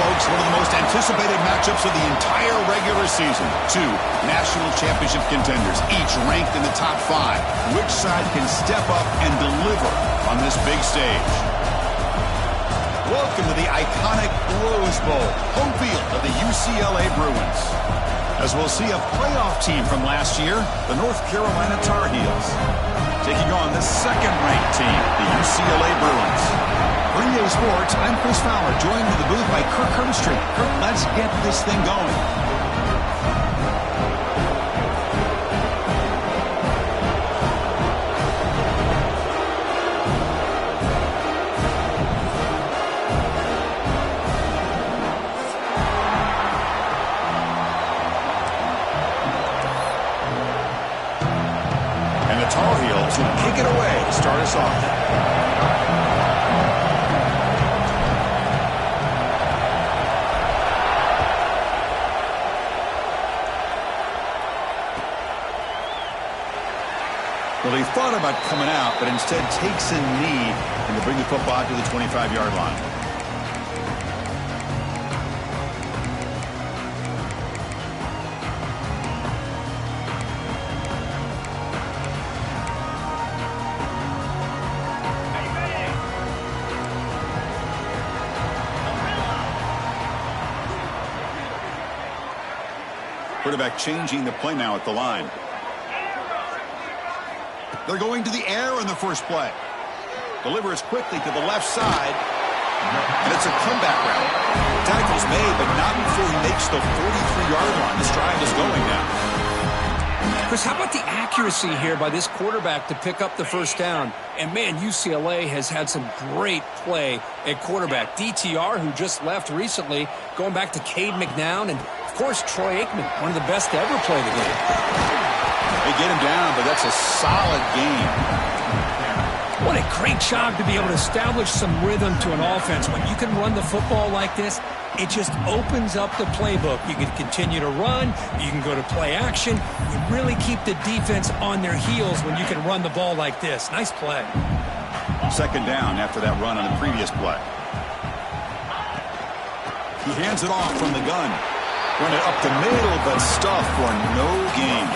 Folks, one of the most anticipated matchups of the entire regular season. Two national championship contenders, each ranked in the top 5. Which side can step up and deliver on this big stage? Welcome to the iconic Rose Bowl, home field of the UCLA Bruins. As we'll see a playoff team from last year, the North Carolina Tar Heels, taking on the second-ranked team, the UCLA Bruins. For EA Sports, I'm Chris Fowler, joined in the booth by Kirk Herbstreit. Kirk, let's get this thing going. And the Tar Heels will kick it away to start us off. Well, he thought about coming out, but instead takes a knee and to bring the football to the 25-yard line. Quarterback changing the play now at the line. They're going to the air in the first play. Delivers quickly to the left side. And it's a comeback route. Tackle's made, but not before he makes the 43-yard line. This drive is going now. Chris, how about the accuracy here by this quarterback to pick up the first down? And, man, UCLA has had some great play at quarterback. DTR, who just left recently, going back to Cade McNown, and, of course, Troy Aikman, one of the best to ever play the game. They get him down, but that's a solid game. What a great job to be able to establish some rhythm to an offense. When you can run the football like this, it just opens up the playbook. You can continue to run. You can go to play action. You really keep the defense on their heels when you can run the ball like this. Nice play. Second down after that run on the previous play. He hands it off from the gun. Run it up the middle, but stuffed for no gain.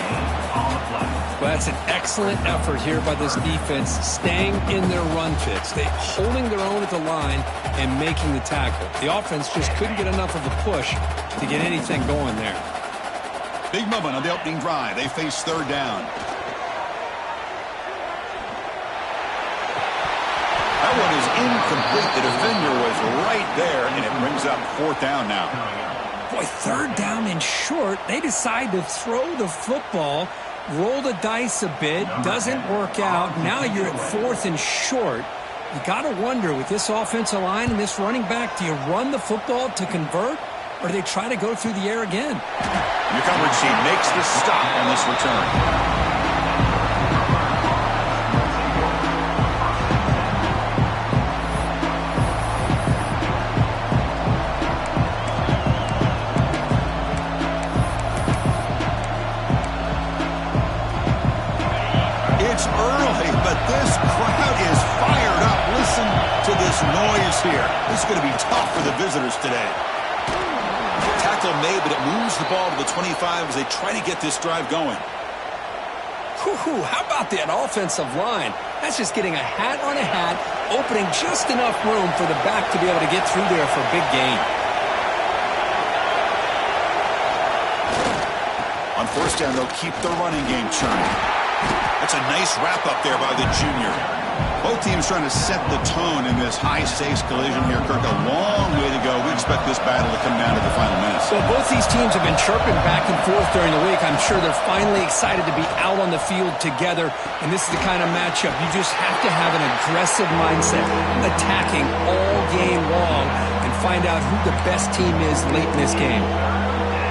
Well, that's an excellent effort here by this defense, staying in their run fits. They're holding their own at the line and making the tackle. The offense just couldn't get enough of a push to get anything going there. Big moment on the opening drive. They face third down. That one is incomplete. The defender was right there, and it brings up fourth down now. Boy, third down and short. They decide to throw the football, roll the dice a bit, doesn't work out. Now you're at fourth and short. You got to wonder, with this offensive line and this running back, do you run the football to convert, or do they try to go through the air again? Your coverage team makes the stop on this return. It's early, but this crowd is fired up. Listen to this noise here. This is going to be tough for the visitors today. Tackle made, but it moves the ball to the 25 as they try to get this drive going. How about that offensive line? That's just getting a hat on a hat, opening just enough room for the back to be able to get through there for a big gain. On first down, they'll keep the running game churning. That's a nice wrap-up there by the junior. Both teams trying to set the tone in this high-stakes collision here. Kirk, a long way to go. We expect this battle to come down to the final minutes. Well, both these teams have been chirping back and forth during the week. I'm sure they're finally excited to be out on the field together. And this is the kind of matchup you just have to have an aggressive mindset, attacking all game long, and find out who the best team is late in this game.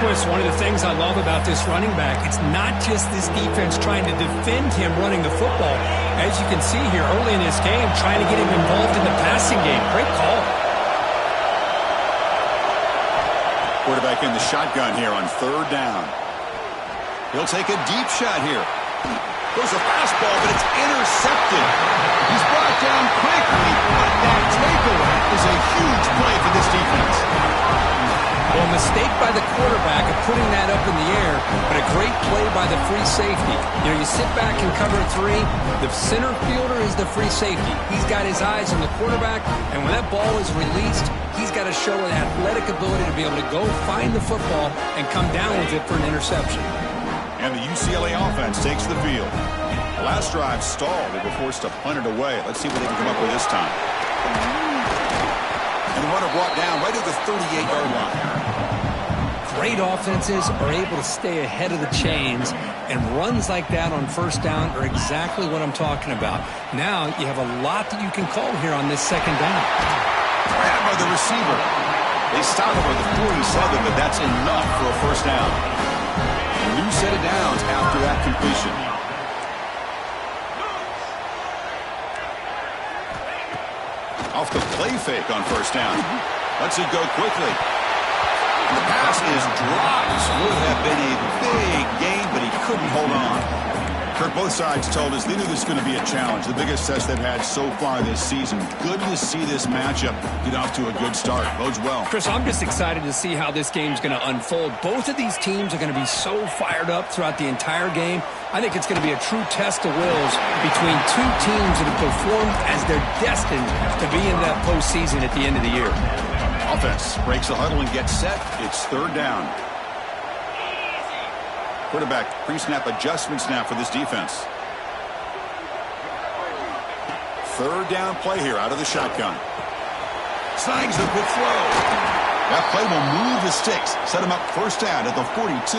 Well, it's one of the things I love about this running back. It's not just this defense trying to defend him running the football. As you can see here early in this game, trying to get him involved in the passing game. Great call. Quarterback in the shotgun here on third down. He'll take a deep shot here. Goes a fastball, but it's intercepted. He's brought down quickly, but that takeaway is a huge play for this defense. Well, a mistake by the quarterback of putting that up in the air, but a great play by the free safety. You know, you sit back and cover three. The center fielder is the free safety. He's got his eyes on the quarterback, and when that ball is released, he's got to show an athletic ability to be able to go find the football and come down with it for an interception. And the UCLA offense takes the field. The last drive stalled. They were forced to punt it away. Let's see what they can come up with this time. And the runner brought down right at the 38-yard line. Great offenses are able to stay ahead of the chains, and runs like that on first down are exactly what I'm talking about. Now you have a lot that you can call here on this second down. Grab by the receiver. They stop over the 47, but that's enough for a first down. A new set of downs after that completion. Off the play fake on first down. Lets it go quickly. And the pass is dropped. Would have been a big gain, but he couldn't hold on. Kirk, both sides told us they knew this was going to be a challenge. The biggest test they've had so far this season. Good to see this matchup get off to a good start. Bodes well. Chris, I'm just excited to see how this game's going to unfold. Both of these teams are going to be so fired up throughout the entire game. I think it's going to be a true test of wills between two teams that have performed as they're destined to be in that postseason at the end of the year. Offense breaks the huddle and gets set. It's third down. Quarterback pre-snap adjustments now for this defense. Third down play here out of the shotgun. Snags the quick throw. That play will move the sticks. Set him up first down at the 42.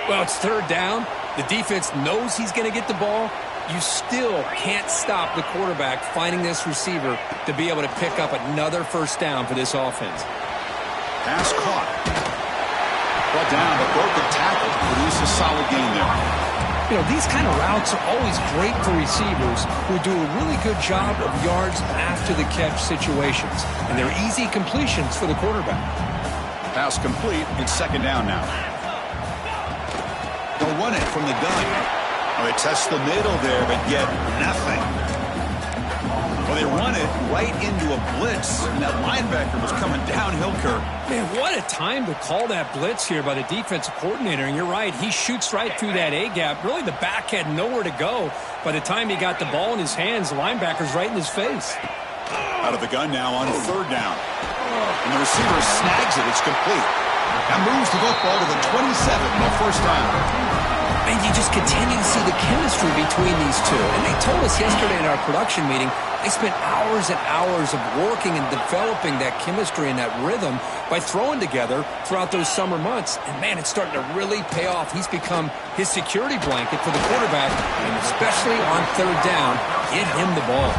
Well, it's third down. The defense knows he's going to get the ball. You still can't stop the quarterback finding this receiver to be able to pick up another first down for this offense. Pass caught. Brought down, but broke the tackle to produce a solid gain there. You know, these kind of routes are always great for receivers who do a really good job of yards after the catch situations. And they're easy completions for the quarterback. Pass complete. It's second down now. They'll run it from the gun. Well, they test the middle there, but get nothing. Well, they run it right into a blitz, and that linebacker was coming downhill, Kirk. Man, what a time to call that blitz here by the defensive coordinator. And you're right, he shoots right through that A-gap. Really, the back had nowhere to go. By the time he got the ball in his hands, the linebacker's right in his face. Out of the gun now on third down. And the receiver snags it. It's complete. That moves the football to the 27 on first down. And you just continue to see the chemistry between these two. And they told us yesterday in our production meeting, they spent hours and hours of working and developing that chemistry and that rhythm by throwing together throughout those summer months. And, man, it's starting to really pay off. He's become his security blanket for the quarterback, and especially on third down, get him the ball.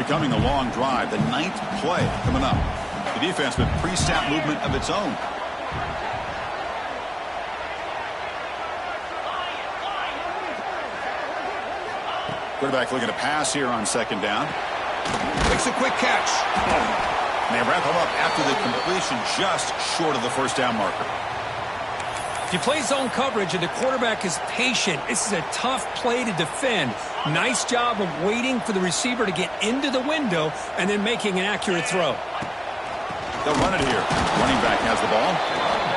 Becoming a long drive, the ninth play coming up. The defense with pre-snap movement of its own. Quarterback looking to pass here on second down. Makes a quick catch. And they wrap him up after the completion just short of the first down marker. If you play zone coverage and the quarterback is patient, this is a tough play to defend. Nice job of waiting for the receiver to get into the window and then making an accurate throw. They'll run it here. Running back has the ball.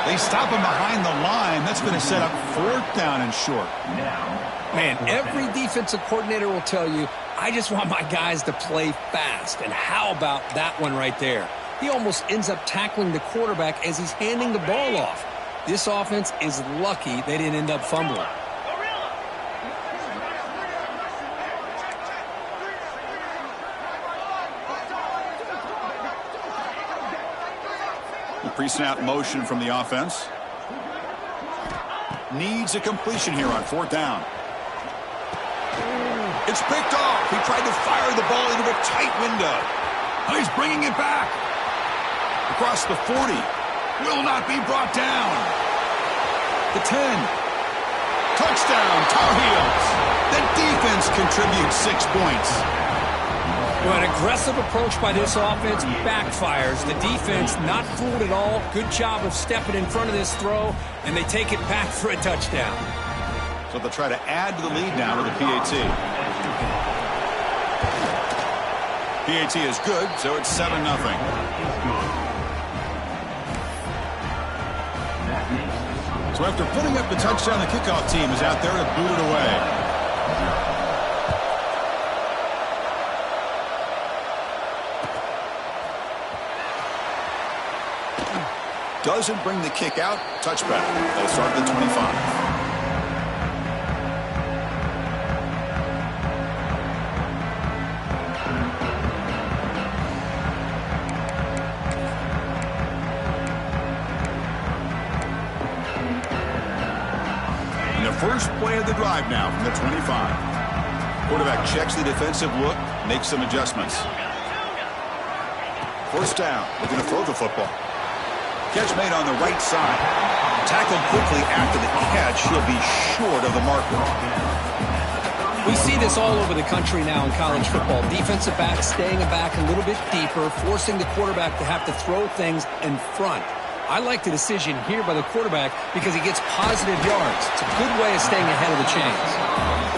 They stop him behind the line. That's going to set up 4th down and short. Man, every defensive coordinator will tell you, I just want my guys to play fast. And how about that one right there? He almost ends up tackling the quarterback as he's handing the ball off. This offense is lucky they didn't end up fumbling. The pre-snap motion from the offense. Needs a completion here on 4th down. It's picked off. He tried to fire the ball into a tight window. Now he's bringing it back. Across the 40. Will not be brought down. The 10. Touchdown, Tar Heels. The defense contributes 6 points. Well, an aggressive approach by this offense backfires. The defense not fooled at all. Good job of stepping in front of this throw, and they take it back for a touchdown. So they'll try to add to the lead now with the PAT. PAT is good, so it's 7-0. So after putting up the touchdown, the kickoff team is out there to boot it away. Doesn't bring the kick out. Touchback. They'll start at the 25. And the first play of the drive now from the 25. Quarterback checks the defensive look, makes some adjustments. 1st down. Looking to throw the football. Catch made on the right side. Tackled quickly after the catch. He'll be short of the marker. We see this all over the country now in college football. Defensive backs staying back a little bit deeper, forcing the quarterback to have to throw things in front. I like the decision here by the quarterback because he gets positive yards. It's a good way of staying ahead of the chains.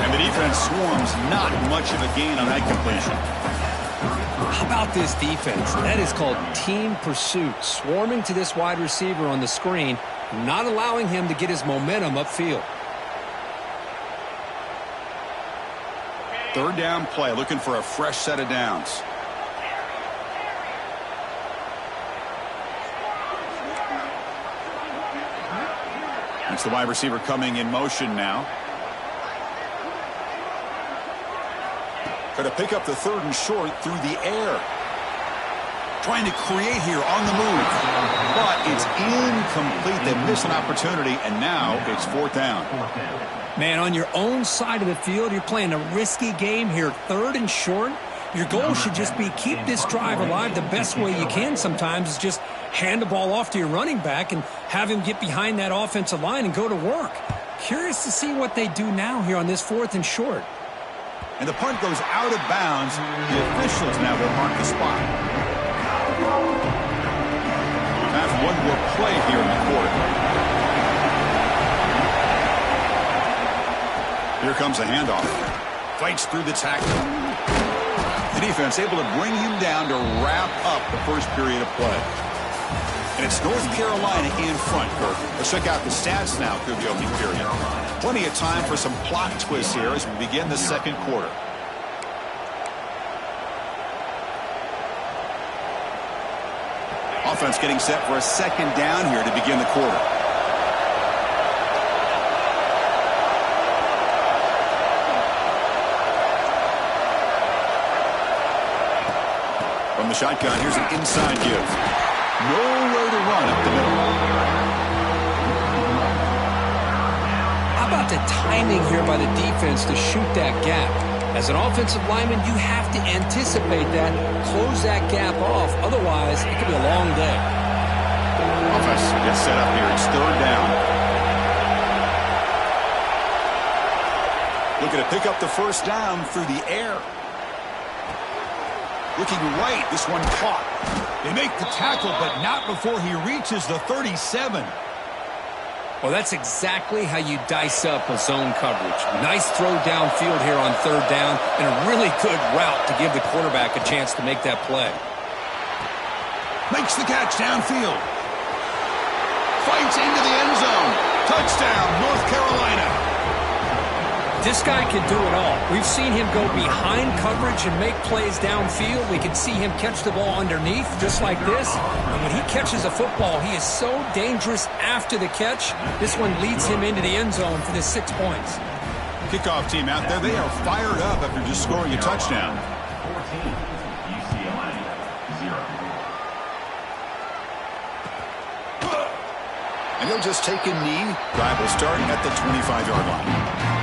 And the defense swarms, not much of a gain on that completion. How about this defense? That is called team pursuit. Swarming to this wide receiver on the screen, not allowing him to get his momentum upfield. 3rd down play, looking for a fresh set of downs. That's the wide receiver coming in motion now. Going to pick up the 3rd and short through the air. Trying to create here on the move. But it's incomplete. They miss an opportunity, and now it's 4th down. Man, on your own side of the field, you're playing a risky game here. 3rd and short. Your goal should just be keep this drive alive the best way you can sometimes is just hand the ball off to your running back and have him get behind that offensive line and go to work. Curious to see what they do now here on this 4th and short. And the punt goes out of bounds. The officials now will mark the spot. Time for one more play here in the quarter. Here comes a handoff. Fights through the tackle. The defense able to bring him down to wrap up the first period of play. And it's North Carolina in front, Kirk. Let's check out the stats now through the opening period. Plenty of time for some plot twists here as we begin the 2nd quarter. Offense getting set for a 2nd down here to begin the quarter. From the shotgun, here's an inside give. Nowhere to run up the middle. How about the timing here by the defense to shoot that gap? As an offensive lineman, you have to anticipate that, close that gap off. Otherwise, it could be a long day. Offense gets set up here. It's 3rd down. Looking to pick up the 1st down through the air. Looking right, this one caught. They make the tackle, but not before he reaches the 37. Well, that's exactly how you dice up a zone coverage. Nice throw downfield here on third down, and a really good route to give the quarterback a chance to make that play. Makes the catch downfield. Fights into the end zone. Touchdown, North Carolina. This guy can do it all. We've seen him go behind coverage and make plays downfield. We can see him catch the ball underneath, just like this. And when he catches a football, he is so dangerous after the catch. This one leads him into the end zone for the 6 points. Kickoff team out there, they are fired up after just scoring a touchdown. 14, UCLA, 0. And he'll just take a knee. Drive will start at the 25-yard line.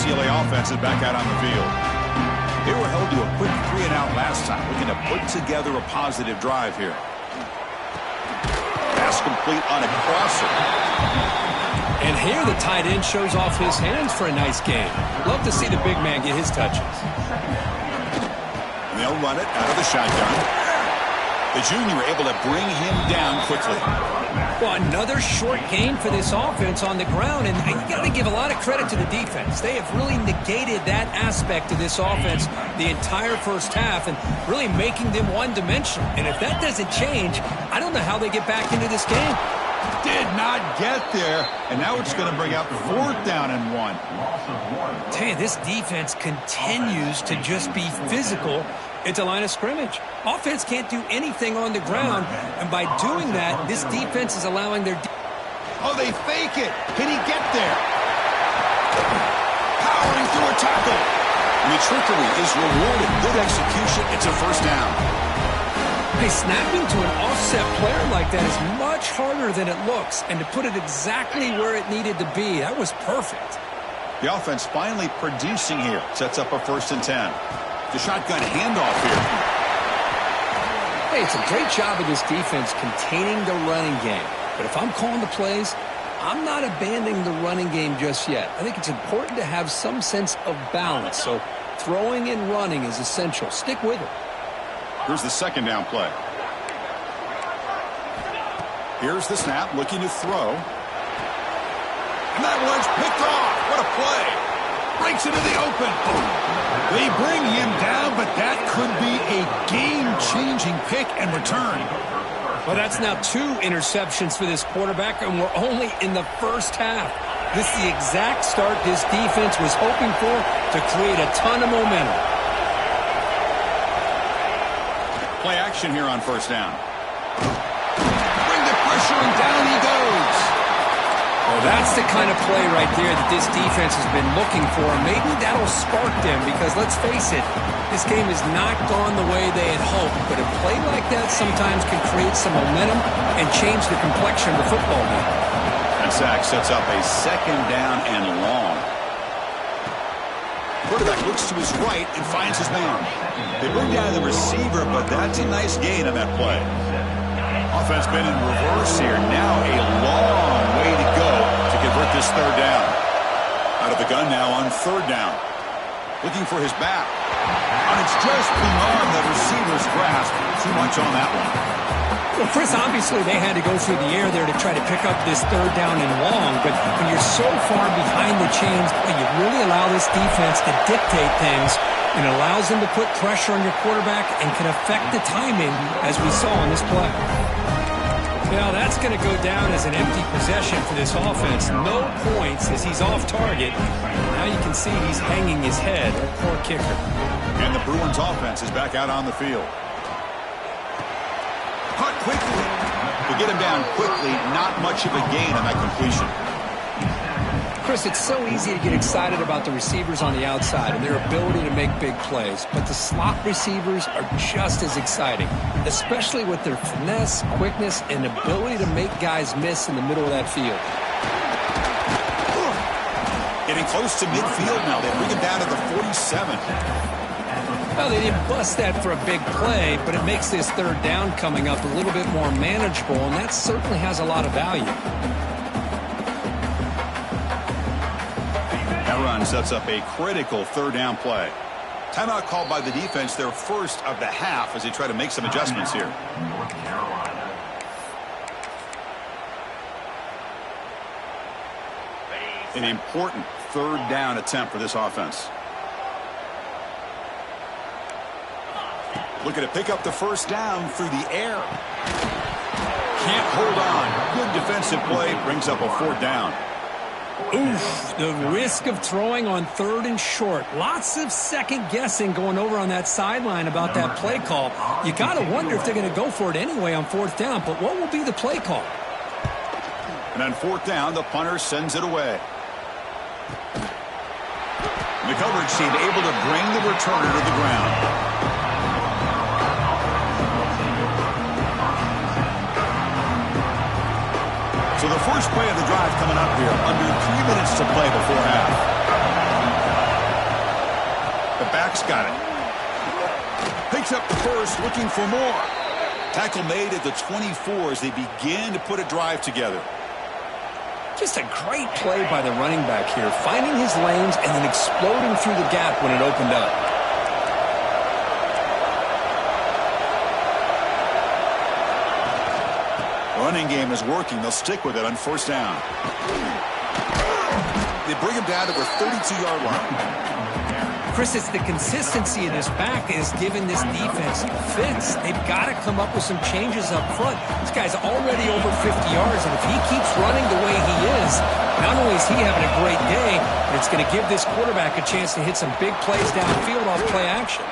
UCLA offense is back out on the field. They were held to a quick 3-and-out last time, looking to put together a positive drive here. Pass complete on a crosser. And here the tight end shows off his hands for a nice game. Love to see the big man get his touches. And they'll run it out of the shotgun. The junior able to bring him down quickly. Well, another short gain for this offense on the ground, and you got to give a lot of credit to the defense. They have really negated that aspect of this offense the entire first half and really making them one-dimensional. And if that doesn't change, I don't know how they get back into this game. Did not get there, and now it's going to bring up 4th down and 1. Tell you, this defense continues to just be physical at the line of scrimmage. Offense can't do anything on the ground, and by doing that, this defense is allowing their... Oh, they fake it. Can he get there? Powering through a tackle. And the trickery is rewarded. Good execution. It's a 1st down. Hey, snapping to an offset player like that is much harder than it looks, and to put it exactly where it needed to be, that was perfect. The offense finally producing here. Sets up a 1st and 10. The shotgun handoff here. Hey, it's a great job of this defense containing the running game. But if I'm calling the plays, I'm not abandoning the running game just yet. I think it's important to have some sense of balance. So throwing and running is essential. Stick with it. Here's the 2nd down play. Here's the snap, looking to throw. And that one's picked off. What a play. Breaks into the open. They bring him down, but that could be a game-changing pick and return. Well, that's now 2 interceptions for this quarterback, and we're only in the first half. This is the exact start this defense was hoping for to create a ton of momentum. Play action here on 1st down. Bring the pressure, and down he goes. Well, that's the kind of play right there that this defense has been looking for. Maybe that'll spark them because, let's face it, this game has not gone the way they had hoped. But a play like that sometimes can create some momentum and change the complexion of the football game. That sack sets up a 2nd down and long. Quarterback looks to his right and finds his man. They bring down the receiver, but that's a nice gain on that play. Offense been in reverse here. Now a long way to go to convert this 3rd down. Out of the gun now on 3rd down. Looking for his back. And it's just beyond the receiver's grasp. Too much on that one. Well, Chris, obviously they had to go through the air there to try to pick up this 3rd down and long. But when you're so far behind the chains, you really allow this defense to dictate things. And allows them to put pressure on your quarterback and can affect the timing, as we saw on this play. Now that's going to go down as an empty possession for this offense. No points as he's off target. Now you can see he's hanging his head. Poor kicker. And the Bruins offense is back out on the field. Caught quickly. To get him down quickly, not much of a gain on that completion. Chris, it's so easy to get excited about the receivers on the outside and their ability to make big plays, but the slot receivers are just as exciting, especially with their finesse, quickness, and ability to make guys miss in the middle of that field. Getting close to midfield now. They bring him down to the 47. Well, they didn't bust that for a big play, but it makes this 3rd down coming up a little bit more manageable, and that certainly has a lot of value. Now run sets up a critical third down play. Timeout called by the defense, their first of the half, as they try to make some adjustments here. North Carolina. An important third down attempt for this offense. Looking to pick up the first down through the air. Can't hold on. Good defensive play. Brings up a fourth down. Oof, the risk of throwing on third and short. Lots of second guessing going over on that sideline about that play call. You got to wonder if they're going to go for it anyway on fourth down, but what will be the play call? And on fourth down, the punter sends it away. And the coverage team able to bring the returner to the ground. So the first play of the drive coming up here. Under 3 minutes to play before half. The back's got it. Picks up the first, looking for more. Tackle made at the 24 as they begin to put a drive together. Just a great play by the running back here, finding his lanes and then exploding through the gap when it opened up. Running game is working. They'll stick with it on first down. They bring him down to the 32-yard line. Chris, it's the consistency of this back is giving this defense fits. They've got to come up with some changes up front. This guy's already over 50 yards, and if he keeps running the way he is, not only is he having a great day, but it's going to give this quarterback a chance to hit some big plays downfield off play action.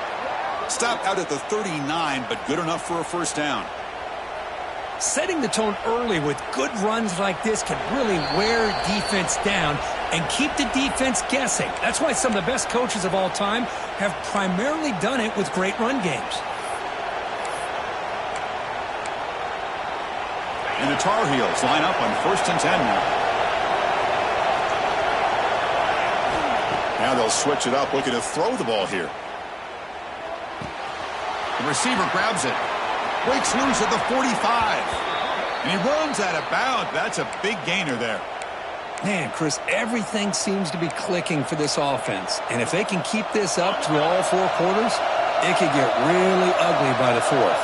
Stopped out at the 39, but good enough for a first down. Setting the tone early with good runs like this can really wear defense down and keep the defense guessing. That's why some of the best coaches of all time have primarily done it with great run games. And the Tar Heels line up on first and 10 now. Now they'll switch it up, looking to throw the ball here. The receiver grabs it. Breaks loose at the 45. And he runs out of bounds. That's a big gainer there. Man, Chris, everything seems to be clicking for this offense. And if they can keep this up through all four quarters, it could get really ugly by the fourth.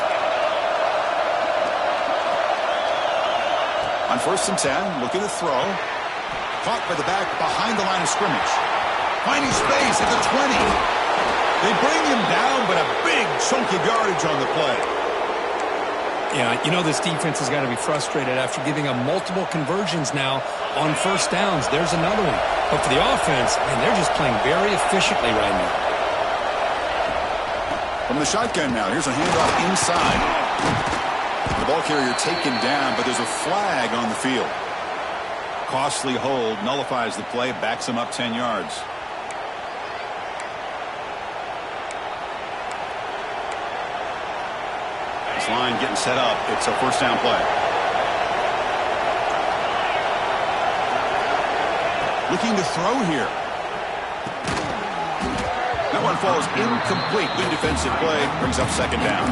On first and 10, looking to throw. Caught by the back behind the line of scrimmage. Finding space at the 20. They bring him down, but a big chunk of yardage on the play. Yeah, you know this defense has got to be frustrated after giving up multiple conversions now on first downs. There's another one. But for the offense, man, they're just playing very efficiently right now. From the shotgun now, here's a handoff inside. The ball carrier taken down, but there's a flag on the field. Costly hold, nullifies the play, backs him up 10 yards. Line getting set up. It's a first down play. Looking to throw here. That one falls incomplete. Good defensive play. Brings up second down.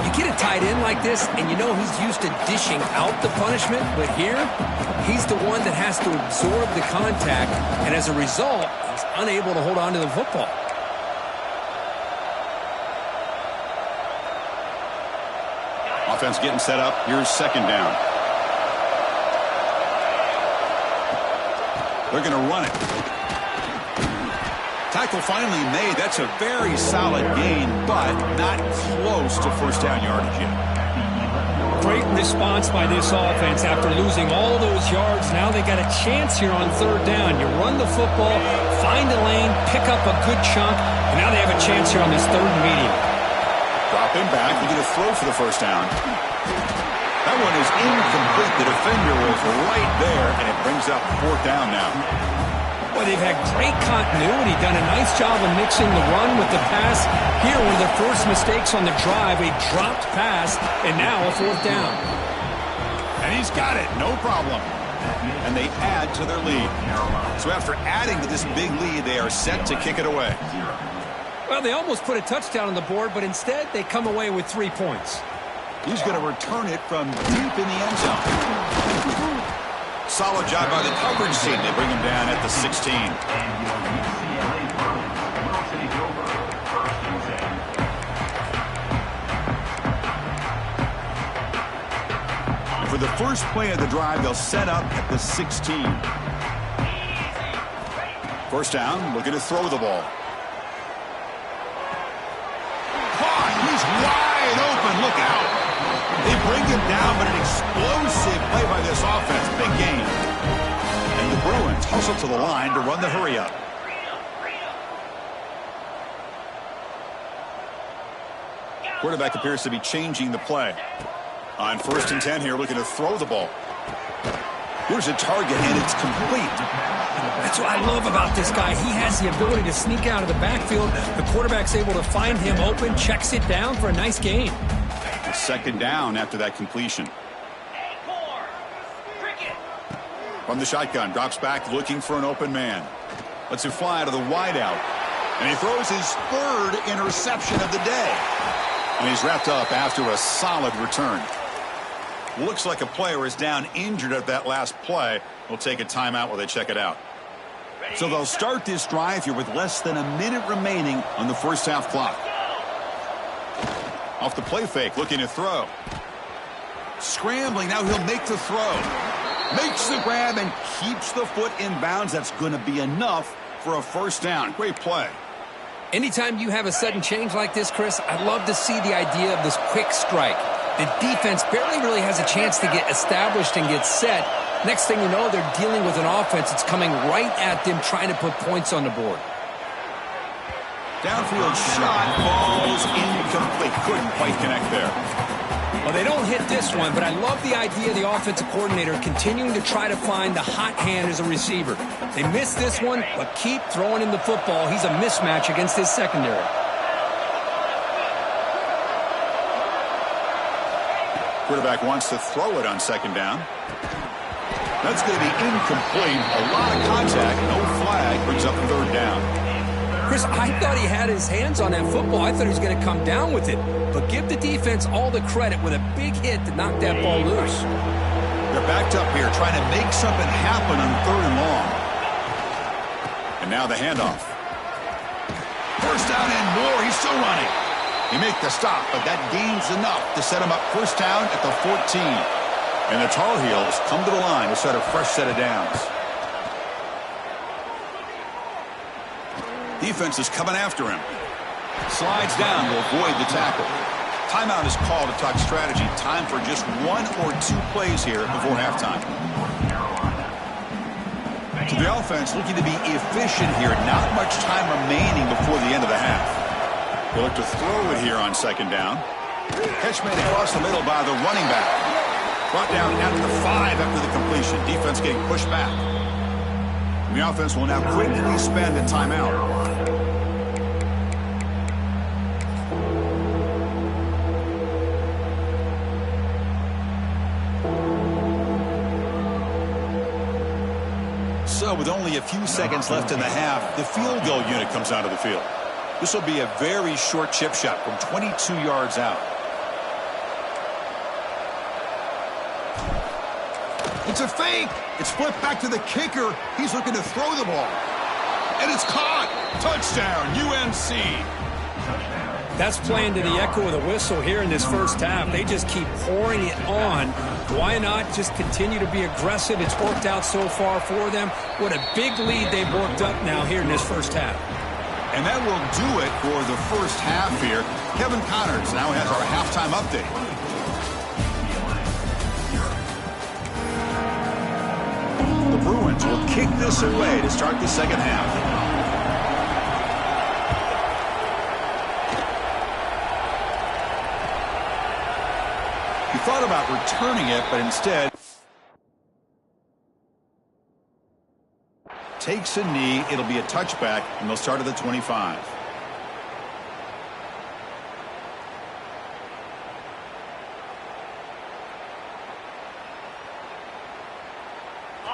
You get a tight end like this, and you know he's used to dishing out the punishment, but here, he's the one that has to absorb the contact, and as a result, he's unable to hold on to the football. Offense getting set up. Here's second down. They're going to run it. Tackle finally made. That's a very solid gain, but not close to first down yardage yet. Great response by this offense after losing all those yards. Now they got a chance here on third down. You run the football, find a lane, pick up a good chunk, and now they have a chance here on this third and medium. Drop him back. They get a throw for the first down. That one is incomplete. The defender was right there, and it brings up fourth down now. Boy, they've had great continuity, done a nice job of mixing the run with the pass. Here, one of the first mistakes on the drive, a dropped pass, and now a fourth down. And he's got it, no problem. And they add to their lead. So after adding to this big lead, they are set to kick it away. Well, they almost put a touchdown on the board, but instead they come away with 3 points. He's going to return it from deep in the end zone. Solid job by the coverage team. They bring him down at the 16. And your UCLA Bruins will take over 1st and 10. And for the first play of the drive, they'll set up at the 16. First down, looking to throw the ball. Caught! He's wide open. Look out! They bring him down, but an explosive play by this offense. Big gain. And the Bruins hustle to the line to run the hurry up. Quarterback appears to be changing the play. On 1st and 10 here, looking to throw the ball. Here's a target, and it's complete. That's what I love about this guy. He has the ability to sneak out of the backfield. The quarterback's able to find him open, checks it down for a nice gain. Second down after that completion. From the shotgun, drops back looking for an open man. Lets it fly to the wideout. And he throws his 3rd interception of the day. And he's wrapped up after a solid return. Looks like a player is down injured at that last play. We'll take a timeout while they check it out. So they'll start this drive here with less than a minute remaining on the first half clock. Off the play fake, looking to throw. Scrambling, now he'll make the throw. Makes the grab and keeps the foot in bounds. That's going to be enough for a first down. Great play. Anytime you have a sudden change like this, Chris, I love to see the idea of this quick strike. The defense barely really has a chance to get established and get set. Next thing you know, they're dealing with an offense that's coming right at them, trying to put points on the board. Downfield shot falls incomplete. Couldn't quite connect there. Well, they don't hit this one, but I love the idea of the offensive coordinator continuing to try to find the hot hand as a receiver. They missed this one, but keep throwing him the football. He's a mismatch against his secondary. Quarterback wants to throw it on 2nd down. That's going to be incomplete. A lot of contact, no flag, brings up 3rd down. Chris, I thought he had his hands on that football. I thought he was going to come down with it. But give the defense all the credit with a big hit to knock that ball loose. They're backed up here trying to make something happen on 3rd and long. And now the handoff. First down and more. He's still running. He makes the stop, but that gains enough to set him up first down at the 14. And the Tar Heels come to the line to set a fresh set of downs. Defense is coming after him. Slides down to avoid the tackle. Timeout is called to talk strategy. Time for just 1 or 2 plays here before halftime. So the offense looking to be efficient here. Not much time remaining before the end of the half. They look to throw it here on 2nd down. Catch made across the middle by the running back. Brought down at the 5 after the completion. Defense getting pushed back. And the offense will now quickly spend a timeout. So with only a few seconds left in the half, the field goal unit comes out of the field. This will be a very short chip shot from 22 yards out. It's a fake. It's flipped back to the kicker. He's looking to throw the ball. And it's caught. Touchdown, UNC. That's playing to the echo of the whistle here in this first half. They just keep pouring it on. Why not just continue to be aggressive? It's worked out so far for them. What a big lead they've worked up now here in this first half. And that will do it for the first half here. Kevin Connors now has our halftime update. The Bruins will kick this away to start the second half. He thought about returning it, but instead takes a knee. It'll be a touchback, and they'll start at the 25.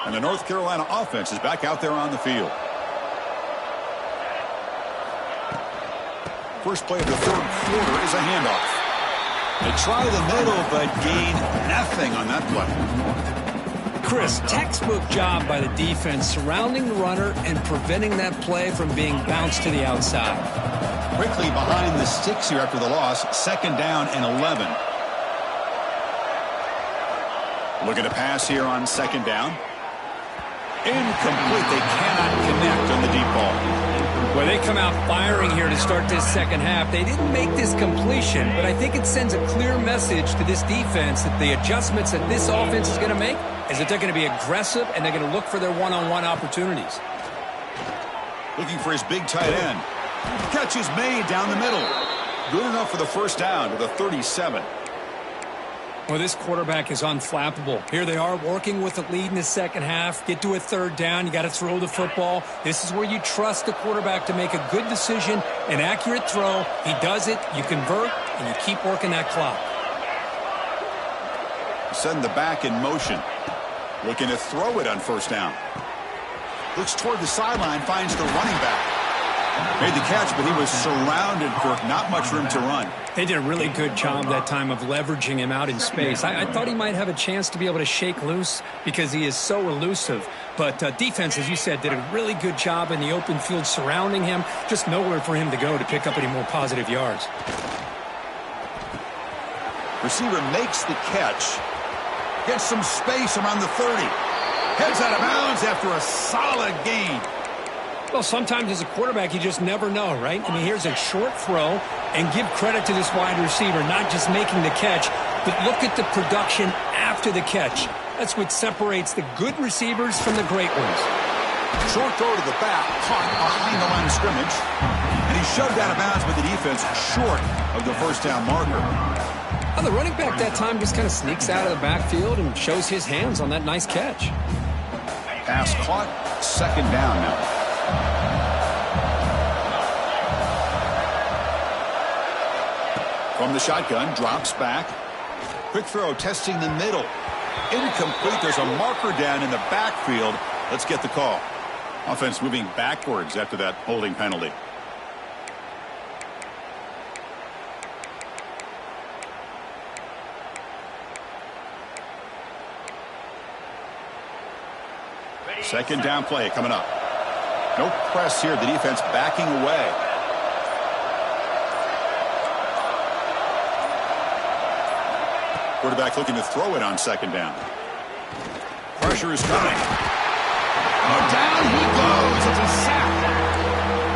And the North Carolina offense is back out there on the field. First play of the third quarter is a handoff. They try the middle, but gain nothing on that play. Chris, textbook job by the defense surrounding the runner and preventing that play from being bounced to the outside. Quickly behind the sticks here after the loss. 2nd down and 11. Looking to pass here on 2nd down. Incomplete. They cannot connect on the deep ball. Well, they come out firing here to start this second half. They didn't make this completion, but I think it sends a clear message to this defense that the adjustments that this offense is going to make is that they're going to be aggressive and they're going to look for their one-on-one opportunities. Looking for his big tight end. Catch is made down the middle. Good enough for the first down with a 37. Well, this quarterback is unflappable. Here they are working with the lead in the second half. Get to a 3rd down. You got to throw the football. This is where you trust the quarterback to make a good decision, an accurate throw. He does it. You convert, and you keep working that clock. Send the back in motion. Looking to throw it on 1st down. Looks toward the sideline, finds the running back. Made the catch, but he was surrounded, Kirk. Not much room to run. They did a really good job that time of leveraging him out in space. I thought he might have a chance to be able to shake loose because he is so elusive. But defense, as you said, did a really good job in the open field surrounding him. Just nowhere for him to go to pick up any more positive yards. Receiver makes the catch. Gets some space around the 30. Heads out of bounds after a solid gain. Well, sometimes as a quarterback, you just never know, right? I mean, here's a short throw, and give credit to this wide receiver, not just making the catch, but look at the production after the catch. That's what separates the good receivers from the great ones. Short throw to the back, caught behind the line of scrimmage, and he shoved out of bounds with the defense short of the 1st down marker. Well, the running back that time just kind of sneaks out of the backfield and shows his hands on that nice catch. Pass caught, 2nd down now. From the shotgun, drops back. Quick throw, testing the middle. Incomplete. There's a marker down in the backfield. Let's get the call. Offense moving backwards after that holding penalty. Second down play coming up. No press here. The defense backing away. Quarterback looking to throw it on 2nd down. Pressure is coming. Oh, down he goes. It's a sack.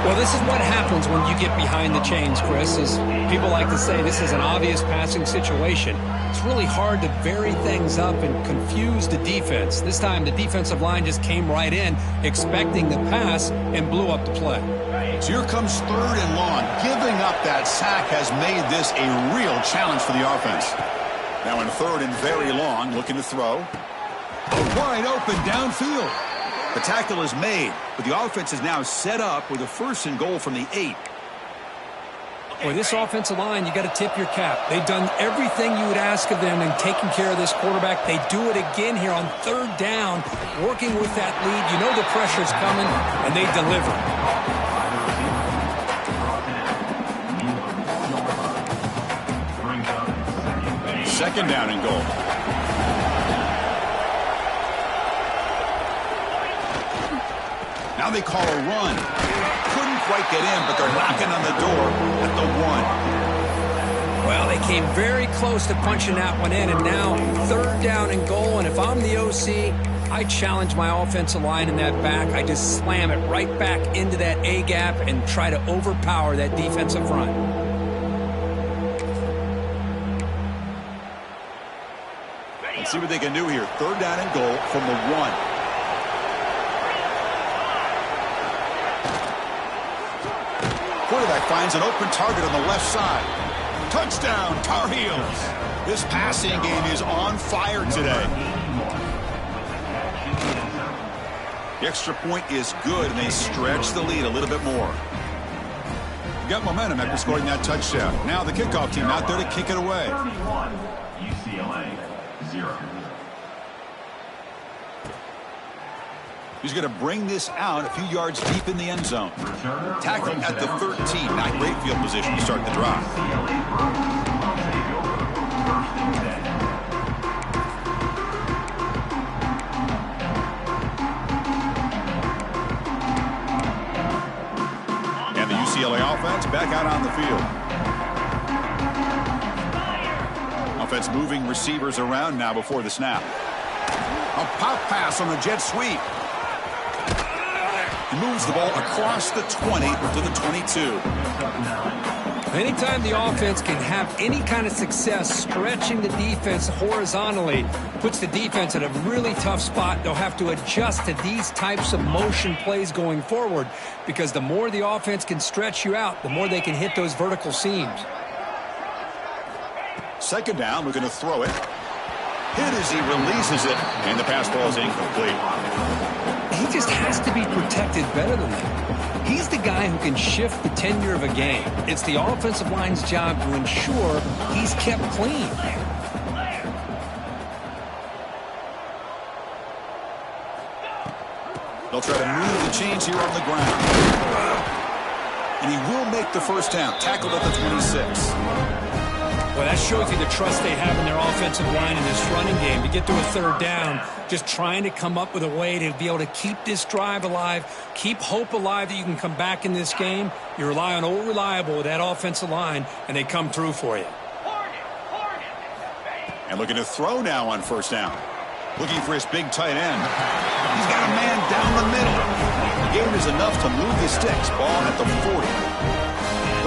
Well, this is what happens when you get behind the chains, Chris. As people like to say, this is an obvious passing situation. It's really hard to vary things up and confuse the defense. This time, the defensive line just came right in, expecting the pass, and blew up the play. So here comes 3rd and long. Giving up that sack has made this a real challenge for the offense. Now in 3rd and very long, looking to throw. Wide open downfield. The tackle is made, but the offense is now set up with a 1st and goal from the 8. Boy, this offensive line, you got to tip your cap. They've done everything you would ask of them in taking care of this quarterback. They do it again here on 3rd down, working with that lead. You know the pressure's coming, and they deliver. 2nd down and goal. Now they call a run. Couldn't quite get in, but they're knocking on the door at the 1. Well, they came very close to punching that one in, and now 3rd down and goal. And if I'm the OC, I challenge my offensive line in that back. I just slam it right back into that A-gap and try to overpower that defensive front. Let's see what they can do here. 3rd down and goal from the 1. Quarterback finds an open target on the left side. Touchdown, Tar Heels. This passing game is on fire today. The extra point is good, and they stretch the lead a little bit more. Got momentum after scoring that touchdown. Now the kickoff team out there to kick it away. 31, UCLA, 0. He's going to bring this out a few yards deep in the end zone. Tackling at the 13. Not great field position to start the drive. offense back out on the field. Offense moving receivers around now before the snap. A pop pass on the jet sweep. He moves the ball across the 20 to the 22. Anytime the offense can have any kind of success stretching the defense horizontally, puts the defense in a really tough spot. They'll have to adjust to these types of motion plays going forward, because the more the offense can stretch you out, the more they can hit those vertical seams. Second down, we're going to throw it. Hit as he releases it, and the pass ball is incomplete. He just has to be protected better than that. He's the guy who can shift the tenure of a game. It's the offensive line's job to ensure he's kept clean. They'll try to move the chains here on the ground. And he will make the first down, tackled at the 26. Well, that shows you the trust they have in their offensive line in this running game. To get to a third down, just trying to come up with a way to be able to keep this drive alive, keep hope alive that you can come back in this game. You rely on Old Reliable with that offensive line, and they come through for you. And looking to throw now on first down. Looking for his big tight end. He's got a man down the middle. The gain is enough to move the sticks. Ball at the 40.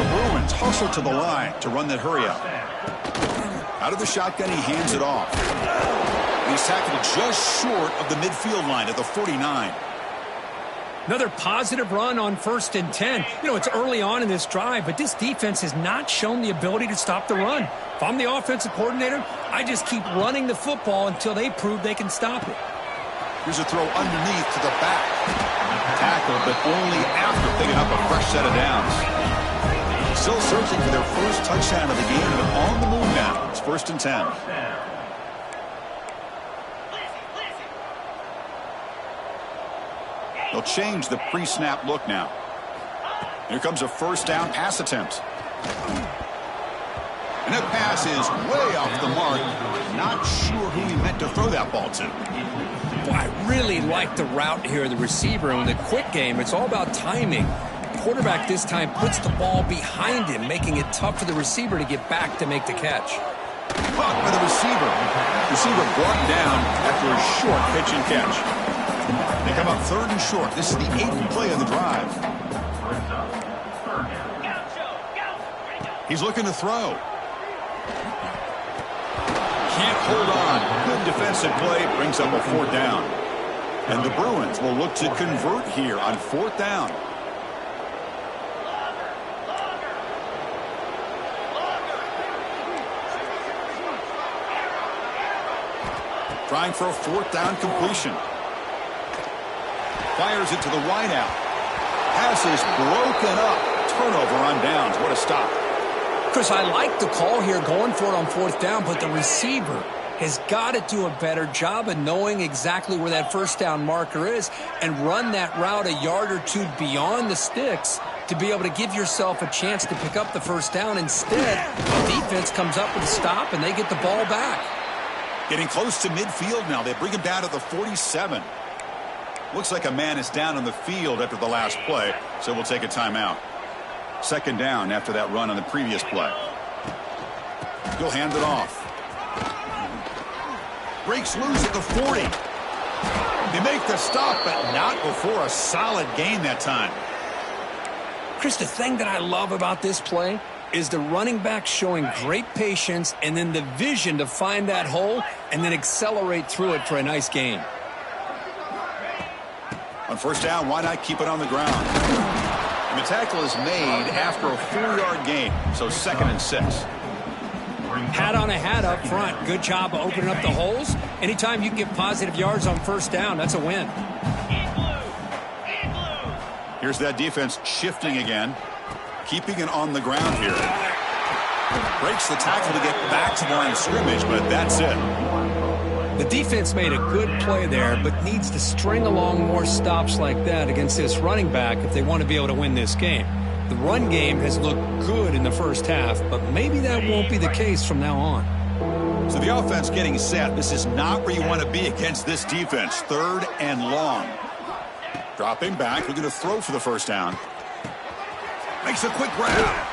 The Bruins hustle to the line to run that hurry up. Out of the shotgun, he hands it off. He's tackled just short of the midfield line at the 49. Another positive run on 1st and 10. You know, it's early on in this drive, but this defense has not shown the ability to stop the run. If I'm the offensive coordinator, I just keep running the football until they prove they can stop it. Here's a throw underneath to the back. Tackled, but only after picking up a fresh set of downs. Still searching for their first touchdown of the game, but on the move now. It's 1st and 10. They'll change the pre-snap look now. Here comes a first down pass attempt. And that pass is way off the mark. Not sure who he meant to throw that ball to. Boy, I really like the route here, the receiver. And in the quick game, it's all about timing. The quarterback this time puts the ball behind him, making it tough for the receiver to get back to make the catch. Caught by the receiver. Receiver brought down after a short pitch and catch. They come up 3rd and short. This is the 8th play of the drive. He's looking to throw. Can't hold on. Good defensive play. Brings up a 4th down. And the Bruins will look to convert here on 4th down. Trying for a 4th down completion. Fires it to the wideout. Pass is broken up. Turnover on downs. What a stop. Chris, I like the call here going for it on 4th down, but the receiver has got to do a better job of knowing exactly where that first down marker is and run that route a yard or two beyond the sticks to be able to give yourself a chance to pick up the first down. Instead, the defense comes up with a stop and they get the ball back. Getting close to midfield now. They bring him down to the 47. Looks like a man is down on the field after the last play, so we'll take a timeout. 2nd down after that run on the previous play. He'll hand it off. Breaks loose at the 40. They make the stop, but not before a solid gain that time. Chris, the thing that I love about this play is the running back showing great patience and then the vision to find that hole and then accelerate through it for a nice gain. On 1st down, why not keep it on the ground? And the tackle is made after a 4-yard gain, so 2nd and 6. Hat on a hat up front. Good job of opening up the holes. Anytime you can get positive yards on 1st down, that's a win. Here's that defense shifting again. Keeping it on the ground here. Breaks the tackle to get back to the line of scrimmage, but that's it. The defense made a good play there, but needs to string along more stops like that against this running back if they want to be able to win this game. The run game has looked good in the first half, but maybe that won't be the case from now on. So the offense getting set. This is not where you want to be against this defense. 3rd and long. Dropping back, looking to throw for the first down. Makes a quick grab.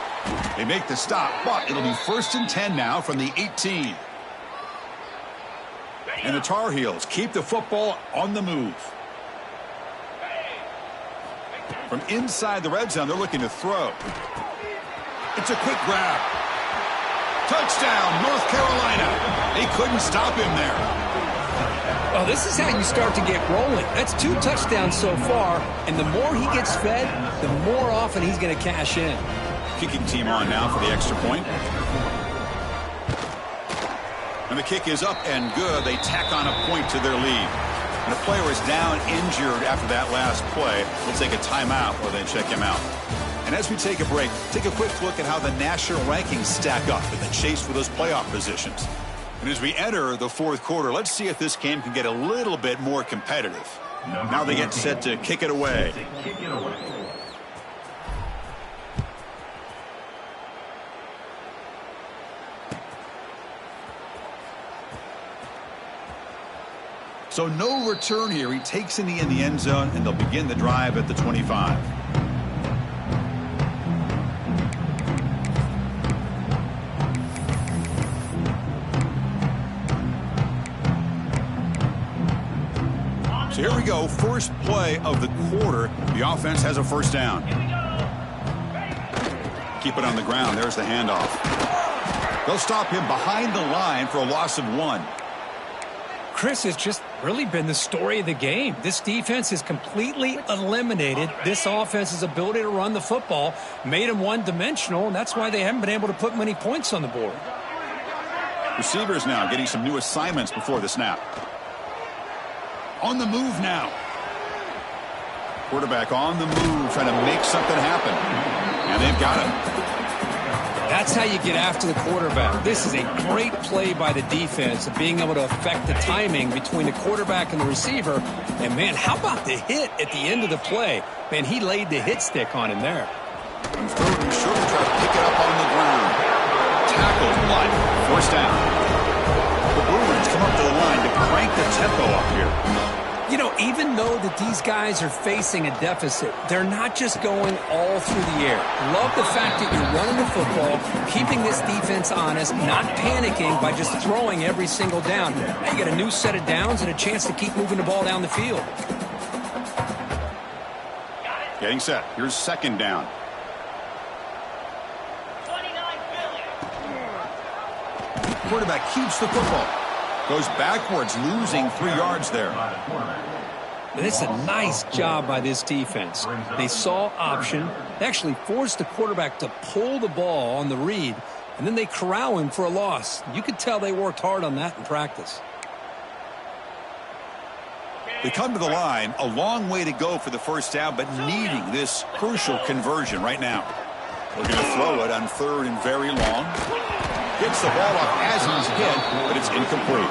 They make the stop, but it'll be 1st and 10 now from the 18. And the Tar Heels keep the football on the move. From inside the red zone, they're looking to throw. It's a quick grab. Touchdown, North Carolina. They couldn't stop him there. Well, this is how you start to get rolling. That's 2 touchdowns so far, and the more he gets fed, the more often he's going to cash in. Kicking team on now for the extra point. And the kick is up and good. They tack on a point to their lead. And the player is down injured after that last play. We'll take a timeout while they check him out. And as we take a break, take a quick look at how the national rankings stack up in the chase for those playoff positions. And as we enter the 4th quarter, let's see if this game can get a little bit more competitive. Now they get set to kick it away. So no return here. He takes in the end zone, and they'll begin the drive at the 25. So here we go, first play of the quarter. The offense has a 1st down. Keep it on the ground. There's the handoff. They'll stop him behind the line for a loss of 1. Chris, has just really been the story of the game. This defense has completely eliminated this offense's ability to run the football, made them one-dimensional, and that's why they haven't been able to put many points on the board. Receivers now getting some new assignments before the snap. On the move now. Quarterback on the move, trying to make something happen. And they've got him. That's how you get after the quarterback. This is a great play by the defense of being able to affect the timing between the quarterback and the receiver. And, man, how about the hit at the end of the play? Man, he laid the hit stick on him there. And 3rd and short, try to pick it up on the ground. Tackled, but 1st down. The Bruins come up to the line to crank the tempo up here. You know, even though that these guys are facing a deficit, they're not just going all through the air. Love the fact that you're running the football, keeping this defense honest, not panicking by just throwing every single down. Now you get a new set of downs and a chance to keep moving the ball down the field. Getting set. Here's 2nd down. Quarterback keeps the football. Goes backwards, losing 3 yards there. It's a nice job by this defense. They saw option. They actually forced the quarterback to pull the ball on the read, and then they corral him for a loss. You could tell they worked hard on that in practice. They come to the line, a long way to go for the 1st down, but needing this crucial conversion right now. We're going to throw it on 3rd and very long. Gets the ball off as he's hit, but it's incomplete.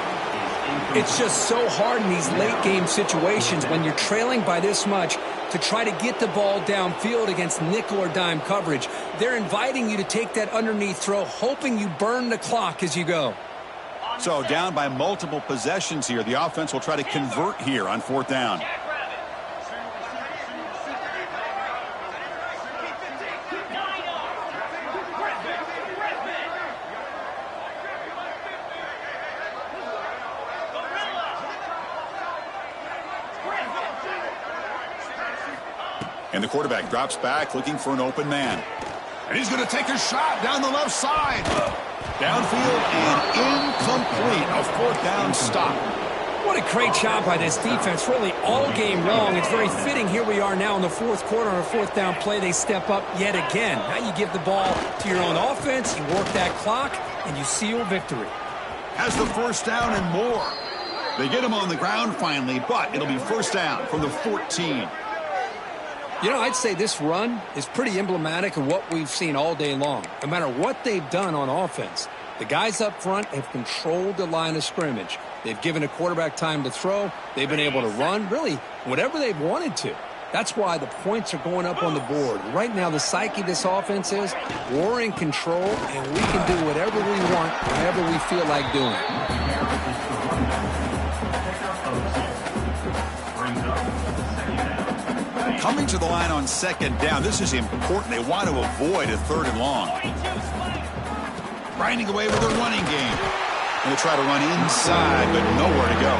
It's just so hard in these late-game situations when you're trailing by this much to try to get the ball downfield against nickel or dime coverage. They're inviting you to take that underneath throw, hoping you burn the clock as you go. So down by multiple possessions here. The offense will try to convert here on 4th down. And the quarterback drops back looking for an open man. And he's going to take a shot down the left side. Downfield and incomplete. A 4th down stop. What a great job by this defense, really all game long. It's very fitting. Here we are now in the 4th quarter on a 4th down play. They step up yet again. Now you give the ball to your own offense, you work that clock, and you seal victory. Has the 1st down and more. They get him on the ground finally, but it'll be 1st down from the 14. You know, I'd say this run is pretty emblematic of what we've seen all day long. No matter what they've done on offense, the guys up front have controlled the line of scrimmage. They've given a quarterback time to throw. They've been able to run, really, whatever they've wanted to. That's why the points are going up on the board. Right now, the psyche of this offense is we're in control, and we can do whatever we want, whenever we feel like doing. Coming to the line on second down. This is important. They want to avoid a 3rd and long. Grinding away with a running game. Going to try to run inside, but nowhere to go.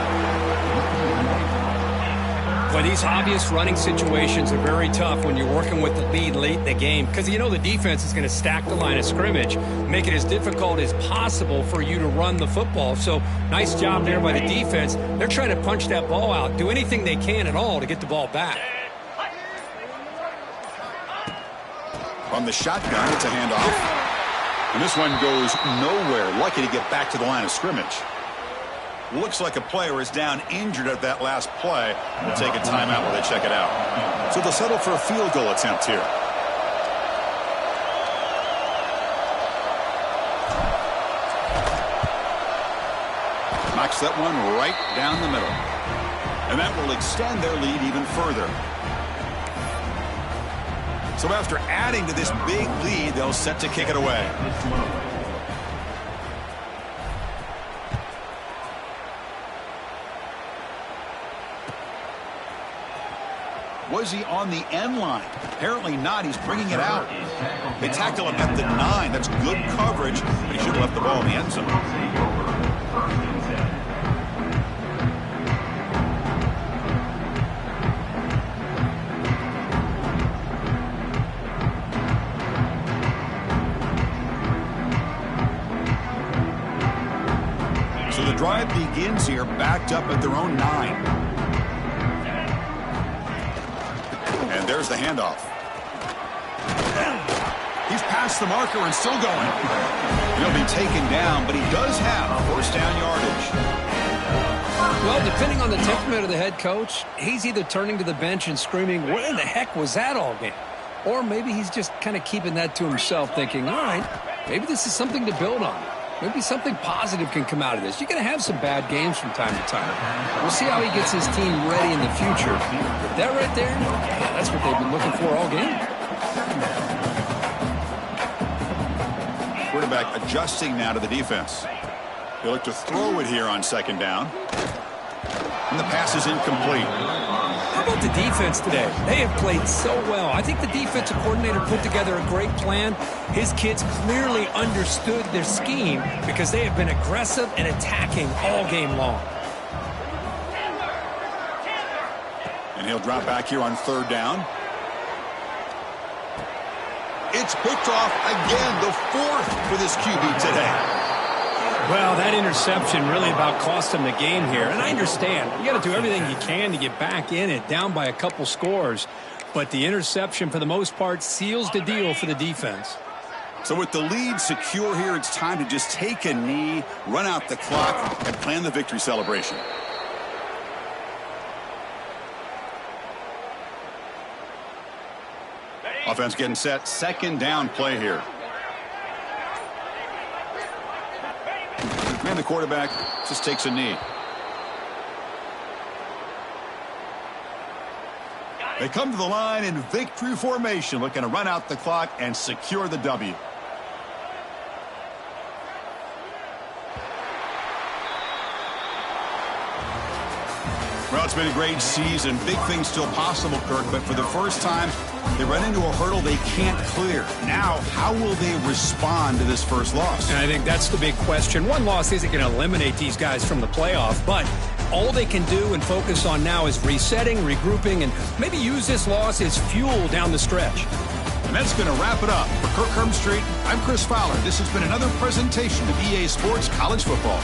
Well, these obvious running situations are very tough when you're working with the lead late in the game because you know the defense is going to stack the line of scrimmage, make it as difficult as possible for you to run the football. So nice job there by the defense. They're trying to punch that ball out, do anything they can at all to get the ball back. From the shotgun, it's a handoff. And this one goes nowhere. Lucky to get back to the line of scrimmage. Looks like a player is down injured at that last play. We'll take a timeout while they check it out. So they'll settle for a field goal attempt here. Knocks that one right down the middle. And that will extend their lead even further. So after adding to this big lead, they'll set to kick it away. Was he on the end line? Apparently not. He's bringing it out. They tackle him at the 9. That's good coverage, but he should have left the ball in the end zone. So the drive begins here, backed up at their own 9. And there's the handoff. He's past the marker and still going. He'll be taken down, but he does have first down yardage. Well, depending on the temperament of the head coach, he's either turning to the bench and screaming, what in the heck was that all game? Or maybe he's just kind of keeping that to himself, thinking, all right, maybe this is something to build on. Maybe something positive can come out of this. You're going to have some bad games from time to time. We'll see how he gets his team ready in the future. But that right there, yeah, that's what they've been looking for all game. Quarterback adjusting now to the defense. He'll look to throw it here on second down. And the pass is incomplete. How about the defense today? They have played so well. I think the defensive coordinator put together a great plan. His kids clearly understood their scheme because they have been aggressive and attacking all game long. And he'll drop back here on 3rd down. It's picked off again, the 4th for this QB today. Well, that interception really about cost him the game here. And I understand. You got to do everything you can to get back in it, down by a couple scores. But the interception, for the most part, seals the deal for the defense. So with the lead secure here, it's time to just take a knee, run out the clock, and plan the victory celebration. Offense getting set. Second down play here. And the quarterback just takes a knee. They come to the line in victory formation, looking to run out the clock and secure the W. Well, it's been a great season. Big things still possible, Kirk, but for the first time, they run into a hurdle they can't clear. Now, how will they respond to this first loss? And I think that's the big question. One loss isn't going to eliminate these guys from the playoff, but all they can do and focus on now is resetting, regrouping, and maybe use this loss as fuel down the stretch. And that's going to wrap it up. For Kirk Street, I'm Chris Fowler. This has been another presentation of EA Sports College Football.